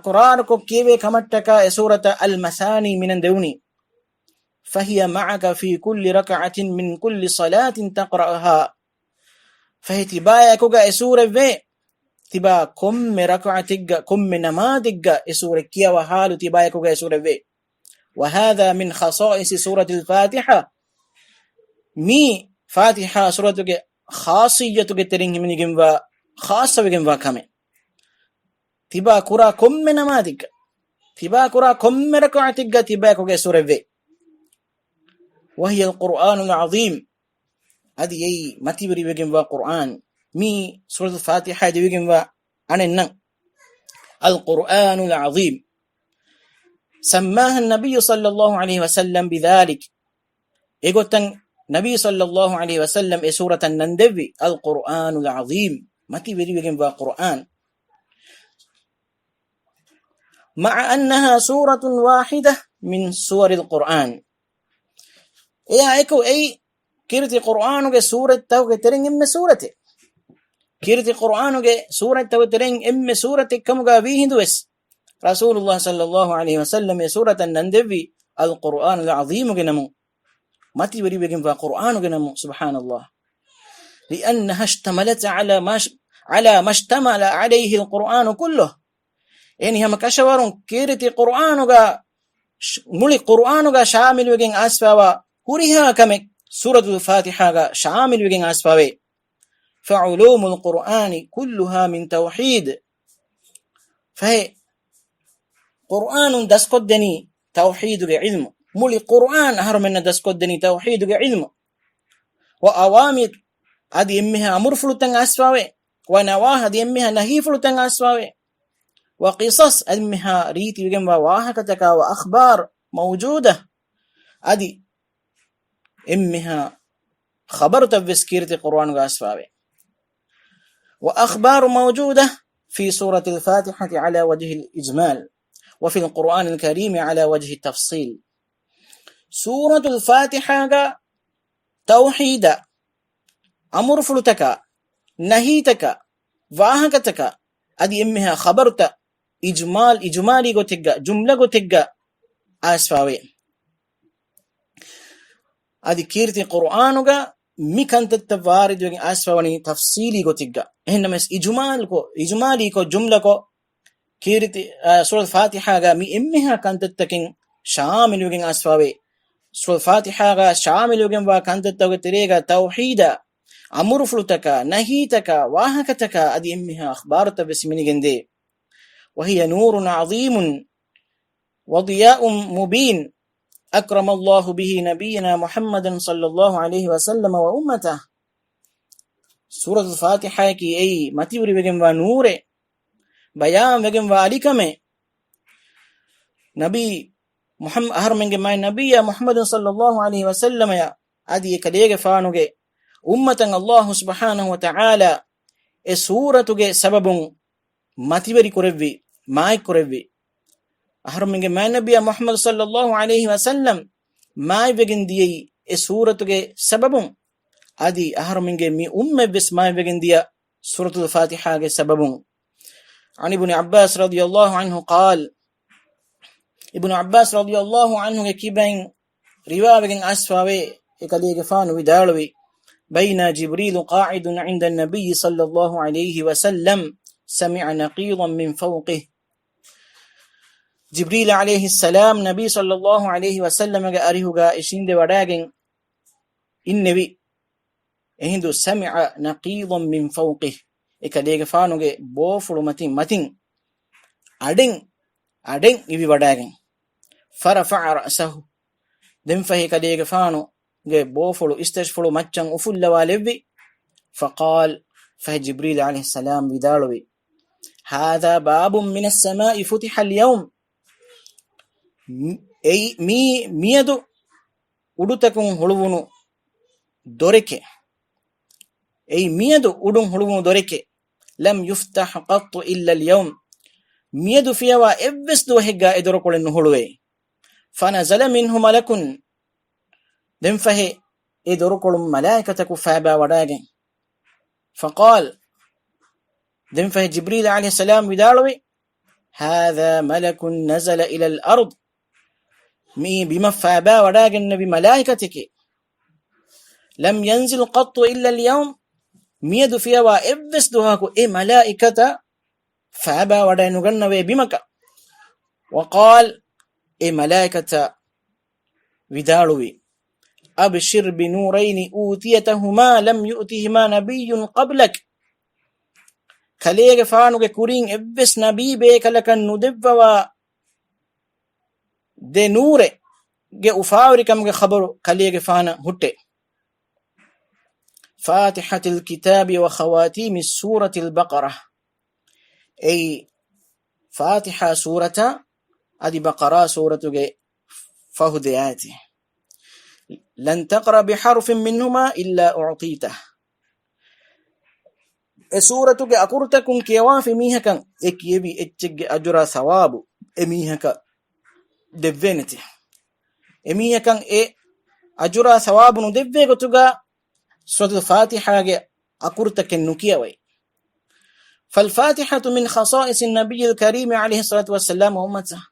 قرآن کو كيوي كمتك سورة المثاني من دوني فهي معك في كل ركعة من كل صلاة تقرأها فهي تبايا كوغا سورة في تبا كم ركعتك كم نمادك سورة كيا وحال تبايا كوغا سورة في وهذا من خصائص سورة الفاتحة مي فاتحة سورة خاصية ترين من جنوا خاصة بجنوا كمان تبا كورا كم نمادك تبا كورا كم ركعتك تبا كوغا سورة في وهي القرآن العظيم هذه أي متبري بجنوا قرآن مي سورة الفاتحة دي بجنوا أنا القرآن العظيم سماها النبي صلى الله عليه وسلم بذلك إيقوتن نبي صلى الله عليه وسلم سورة النندبي القرآن العظيم متبري بجنوا قرآن مع أنها سورة واحدة من سور القرآن يا ايكو اي كيرتي قرآن سورة تو ترين ام سورة كيرتي قرآن سورة تو ترين ام سورة كم غابي هندوس رسول الله صلى الله عليه وسلم سورة النندبي القرآن العظيم جنمو متي بري بجن قرآن جنمو سبحان الله لأنها اشتملت على ما اشتمل عليه القرآن كله يعني هم كشورون كيرتي قرآن مولي قرآن شامل وجن أسفا هوريها كمك سورة الفاتحة شامل وجن أسفا فعلوم القرآن كلها من توحيد فهي قرآن دسقدني توحيد علم مولي قرآن أهر من دسقدني توحيد علم وأوامر هذه أمها أمر فلتن أسفا ونواه هذه أمها نهي فلتن أسفا وقصص أمها ريتي وجن واهكتك وأخبار موجودة هذه أمها خبرت بسكيرة القرآن وأسفاوي وأخبار موجودة في سورة الفاتحة على وجه الإجمال وفي القرآن الكريم على وجه التفصيل سورة الفاتحة توحيد أمر فلتك نهيتك واهكتك أدي أمها خبرت إجمالي قتك جملة قتك أسفاوي أدي كيرتي قرآنك ميكانت التوارد وين أسفاوني تفصيلي قتك إنما إجمالي كو جملة كو كيرتي سورة الفاتحة مي أمها كانت تكين شامل وين أسفاوي سورة الفاتحة شامل وين وكانت تغتريغا توحيدا أمر فلتك نهيتك واهكتك أدي أمها أخبارت بسمني جندي وهي نور عظيم وضياء مبين أكرم الله به نبينا محمد صلى الله عليه وسلم وأمته سورة الفاتحة كي أي متبري بجن ونور بيان بجن وعليكم نبي محمد أهرمن ما نبي محمد صلى الله عليه وسلم يا أدي كليغ فانوغ أمة الله سبحانه وتعالى سورة سبب متبري كربي ماي كربي أهرمن ما نبي محمد صلى الله عليه وسلم ماي بجن دي سورة سبب أدي أهرمن مي بس ماي بجن دي سورة الفاتحة سبب عن ابن عباس رضي الله عنه قال ابن عباس رضي الله عنه كيبين رواية بجن أسفاوي إكاليغ فانو ودالوي بين جبريل قاعد عند النبي صلى الله عليه وسلم سمع نقيضا من فوقه جبريل عليه السلام نبي صلى الله عليه وسلم أريه إشند وداغن النبي إهندو سمع نقيضا من فوقه إكاليغ فانو بوفلو متين أدن إبي وداغن فرفع رأسه دنفه إكاليغ فانو بوفلو استشفلو مچن أفل والبي فقال فجبريل عليه السلام بدالوي هذا باب من السماء فتح اليوم أي ميدو udutakun huluvunu doreke أي ميدو udun huluvunu doreke لم يفتح قط إلا اليوم ميدو فيها إبس دو هجا إدرو قولن هلوه فنزل منه ملك دنفه إدرو قولن ملائكة فابا وداغن فقال دنفه جبريل عليه السلام بدالوي هذا ملك نزل إلى الأرض مي بمفابا وداغن نبي ملائكتك لم ينزل قط إلا اليوم ميد فيها إبس دهاكو ملائكة فابا وداغن نبي بمك وقال ملائكة وداروي أبشر بنورين أوتيتهما لم يؤتهما نبي قبلك كليغ فانوغ كورين إبس نبي بيكالك ندبوا دي نور جي أفاوري كم خبر كليغ فانا هتي فاتحة الكتاب وخواتيم سورة البقرة أي فاتحة سورة أدي بقرة سورة جي فهدياتي لن تقرأ بحرف منهما إلا أعطيته سورة جي أقرتكم كيوان في ميهكا إكيبي إتشج أجرى ثواب إميهكا دفينتي إميهكا أجرى ثواب ندفي قتوغا سورة الفاتحة جي أقرتك النكيوي فالفاتحة من خصائص النبي الكريم عليه الصلاة والسلام وأمته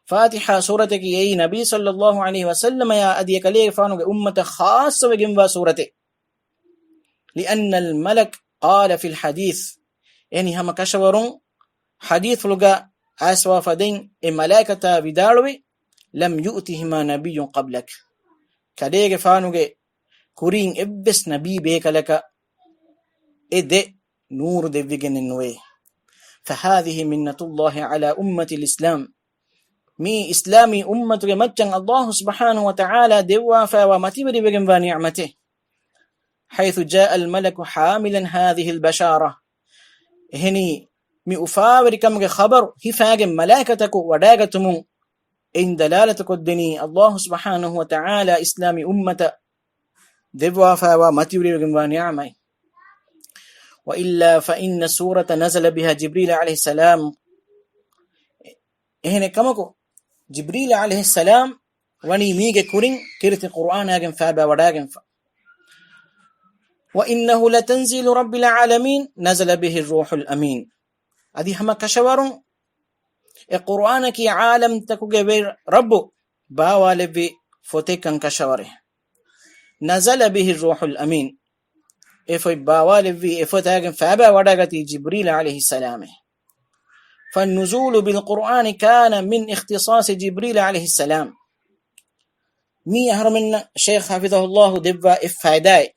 فاتحة سورة يا نبي صلى الله عليه وسلم يا أديك ليه فانو أمة خاصة وجنبا سورته لأن الملك قال في الحديث يعني هم كشورون حديث لغا أسوا فدين الملائكة بداروي لم يؤتهما نبي قبلك كليه فانو كورين إبس نبي بيك لك إدي نور دبيجن النوي فهذه منة الله على أمة الإسلام مي إسلامي أمة مجن الله سبحانه وتعالى دوافا ومتبري بجنب نعمته حيث جاء الملك حاملا هذه البشارة هني مي أفاور كم خبر هفاق ملائكتك وداغتم إن دلالتك الدني الله سبحانه وتعالى إسلامي أمة دوافا ومتبري بجنب نعمه وإلا فإن سورة نزل بها جبريل عليه السلام هنا كمكو جبريل عليه السلام وني ميغ كورين كيرت القرآن هاجن فابا وداغن وإنه لتنزيل رب العالمين نزل به الروح الأمين هذه هم كشورون القرآن كي عالم تكو غير ربو باوالي في فوتيكن كشوره نزل به الروح الأمين إفو باوالي في إفوتاغن فابا وداغتي جبريل عليه السلام فالنزول بالقرآن كان من اختصاص جبريل عليه السلام مي أهرمنا شيخ حفظه الله دبا إفاداي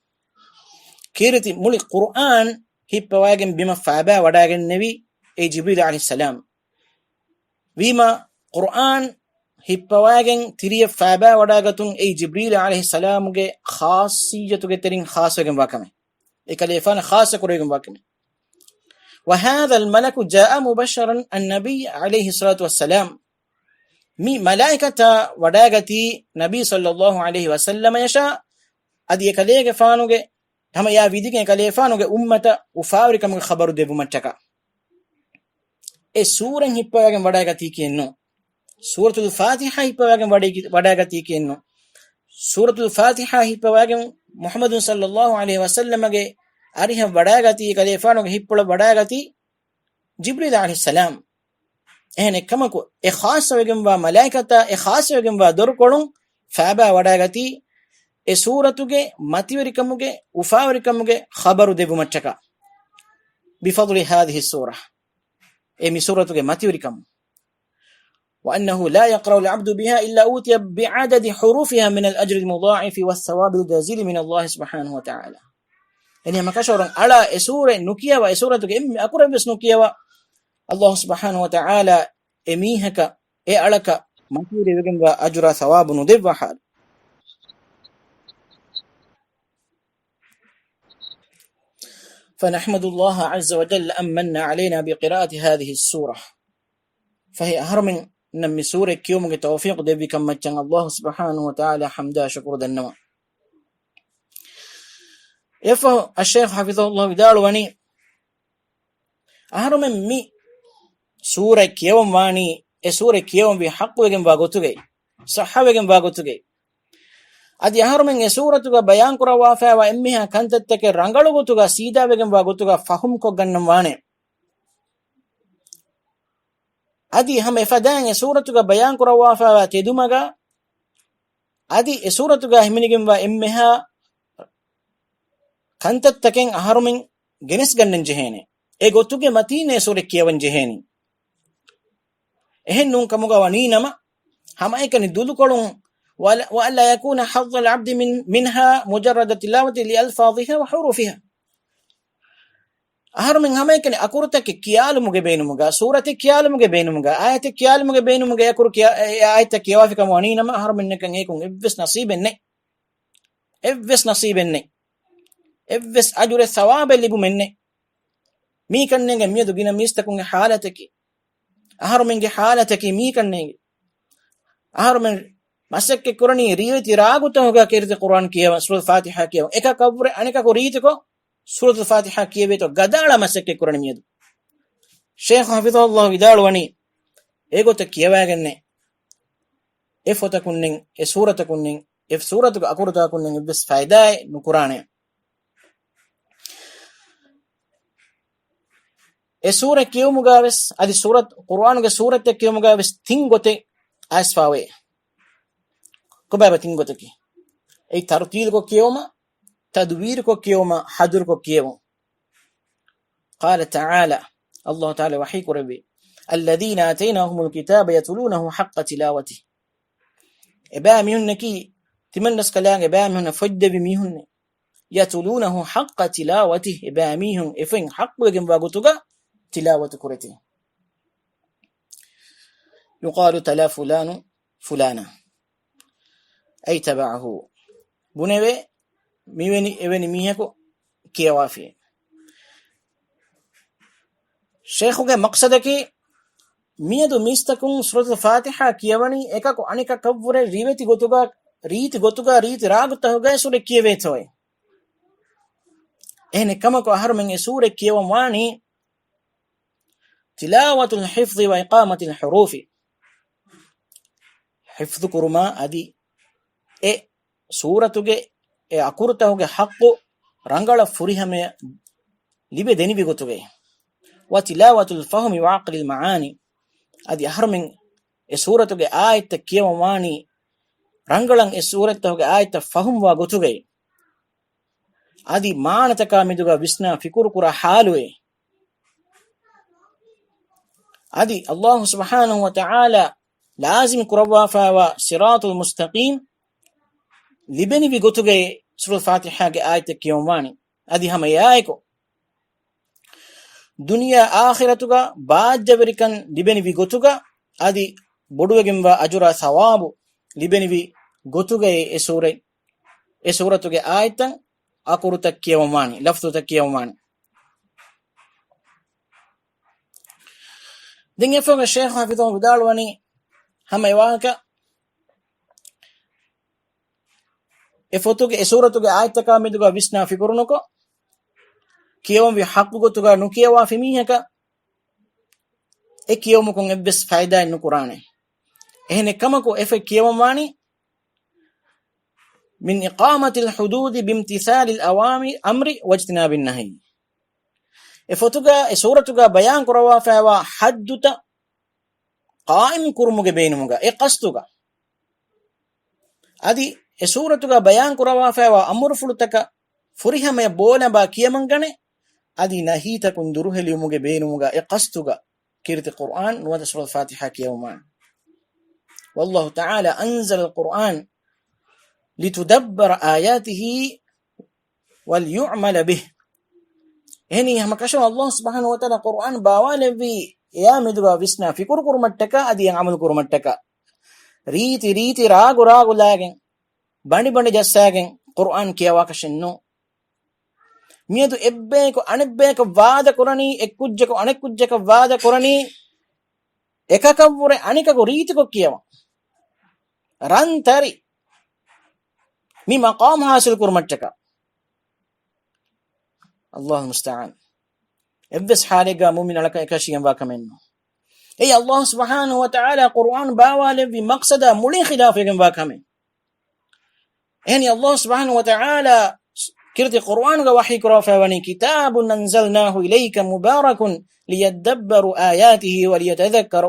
كيرتي مولي القرآن هيبا واغن بما فابا وداغن نبي أي جبريل عليه السلام بما قرآن هيبا واغن تري فابا وداغتون أي جبريل عليه السلام خاصية ترين خاص وغن واكمي إكاليفان خاصة كوريغن واكمي وهذا الملك جاء مبشرا النبي عليه الصلاة والسلام مي ملائكة وداغتي نبي صلى الله عليه وسلم يشاء أدي يكاليغ فانوغ هم يا فيديك يكاليغ فانوغ أمة وفاورك من خبر ديبو متكا سورة هيباغن وداغتي كينو سورة الفاتحة هيباغن وداغتي كينو سورة الفاتحة هيباغن محمد صلى الله عليه وسلم أريها وداغتي كاليفانو هيبولا وداغتي جبريل عليه السلام එහෙන එකමකෝ خاص වෙගම්වා මලායිකතා خاص වෙගම්වා දොරකොණුන් ෆාබා වඩාගති සූරතුගේ මතිවරිකමුගේ උෆාවරිකමුගේ خبر දෙබුමච්චක بفضل هذه السورة مي سورتගේ මතිවරිකම් وأنه لا يقرأ العبد بها إلا أوتي بعدد حروفها من الأجر المضاعف والثواب الجزيل من الله سبحانه وتعالى يعني ما كشورن على سورة نكيا وسورتගේ أقرأ بس نكيا الله سبحانه وتعالى إميهك ألك مطير وجن وأجر ثواب نضيف حال فنحمد الله عز وجل أن من علينا بقراءة هذه السورة فهي أهرم نمي سورة كيوم توفيق دبي كم مجن الله سبحانه وتعالى حمدا شكر دنما يفه الشيخ حفظه الله دالواني أهرم مي سورة كيوم واني سورة كيوم بحق وجن باغوتوغي صح وجن باغوتوغي أدي أهرمن سورة بيان كرا وافا وإمها كانت تك رنگلو غوتوغا سيدا وجن باغوتوغا فهم كو گنم واني adi hama efadan e suratuga bayan kurawa fa tedumaga adi e suratuga himinigem wa emmeha kantattaken aharumen genes gannen jehene e gotuge matine sure kiyawan jeheni ehen nun kamuga wani nama hama ekani dulukolun وألا يكون حظ العبد منها مجرد تلاوة لألفاظها وحروفها أهرمن هما يكني أكورتك كيال مجبينمجا سورة كيال مجبينمجا آية كيال مجبينمجا يكور آية كيوافك موانين ما أهرمن نكن يكون إبس نصيب النك إبس نصيب النك إبس أجر الثواب اللي بمنك مي كن نجا ميدو جينا ميستكون حالتك أهرمن حالتك مي كن نجا أهرمن masake kurani riyati raguta hoga kirti Quran kiyawa surat Fatiha kiyawa eka kavre aneka ko riti ko surat Fatiha kiyawe to gadala masake kurani miyadu Sheikh Hafizahullah idalwani egote kiyawagenne e fota kunnen e surata kunnen e suratu akurta kunnen bes faida nu Qur'ane e sura kiyumuga bes adi surat Qur'an ge surat kiyumuga bes tingote asfawe كبابة تنقطكي أي ترتيل كو كيوما تدوير كو كيوما حضر كو كيوما قال تعالى الله تعالى وحيك ربي الذين آتيناهم الكتاب يتلونه حق تلاوته إبامهن كي تمنس كلام إبامهن فجد بميهن يتلونه حق تلاوته إبامهن إفن حق وجن باغتوغا تلاوة كرته يقال تلا فلان فلانا أي تبعه بنوي ميوني إبني ميهكو كيوافي شيخوك مقصدك ميدو ميستكون سورة الفاتحة كيواني إكاكو أنيكا كبورة ريتي غوتوغا ريت راغتا هوغا سورة كيويتوي إهن كمكو أهر من سورة كيواني تلاوة الحفظ وإقامة الحروف حفظ كرما أدي e suratuge e akurtahuge haqqu rangala furihame libe deni bigotuge wa tilawatul fahmi wa aqli al maani adi harmen e suratuge ayat kiyamani rangalan e suratuge ayat fahum wa gotuge adi maanataka miduga visna fikuru kura halue adi Allah subhanahu wa ta'ala lazim kurawa fa wa siratul mustaqim libeni vi gotuge surat Fatiha ge ayat kiyomani adi hama yaiko dunya akhiratuga baajjaberikan libeni vi gotuga adi boduwegen wa ajura sawabu libeni vi gotuge e suratuge ayatan akuruta kiyomani lafzuta kiyomani dinge foga Sheikh Hafizahullah dalwani hama yawaka e fotoge e suratuge ayataka meduga visna fikurunoko kiyom vi haqqu gotuga nu kiyawa femihaka e kiyomukon ebbes faida nu Qur'ane ehne kamako efe kiyomani min iqamati al-hudud bimtithal al-awamir amri wajtinab an-nahy e fotoga e suratuga bayan kurawa fawa hadduta qaim kurmuge beinumuga e qastuga adi e suratuga bayan kurawa fawa amur fulutaka furihame bola ba kiyamangane adi nahita kun duruheliumuge beinumuga e qastuga kirti Qur'an wa surat Fatiha kiyawman wallahu ta'ala anzala al-Qur'an litudabbara ayatihi wal yu'mala bih heni hamakasho Allah subhanahu wa ta'ala Qur'an bawale bi ya meduga visna fikur kurmattaka adi amal kurmattaka riti ragu lagen bandi jassagen Qur'an kiyawa kashinno miedu ebbeko anebbeko vaada korani ekkujjeko anekujjeko vaada korani ekakavure anikako ritiko kiyawa rantari mi maqam hasil kurmattaka Allah musta'an ebbes halega mu'min alaka ekashiyan wa kamenno ey Allah subhanahu wa ta'ala Qur'an bawale bi maqsada muli khilafegen wa kamen يعني الله سبحانه وتعالى كرت القرآن وحي كرافة كتاب أنزلناه إليك مبارك ليدبروا آياته وليتذكر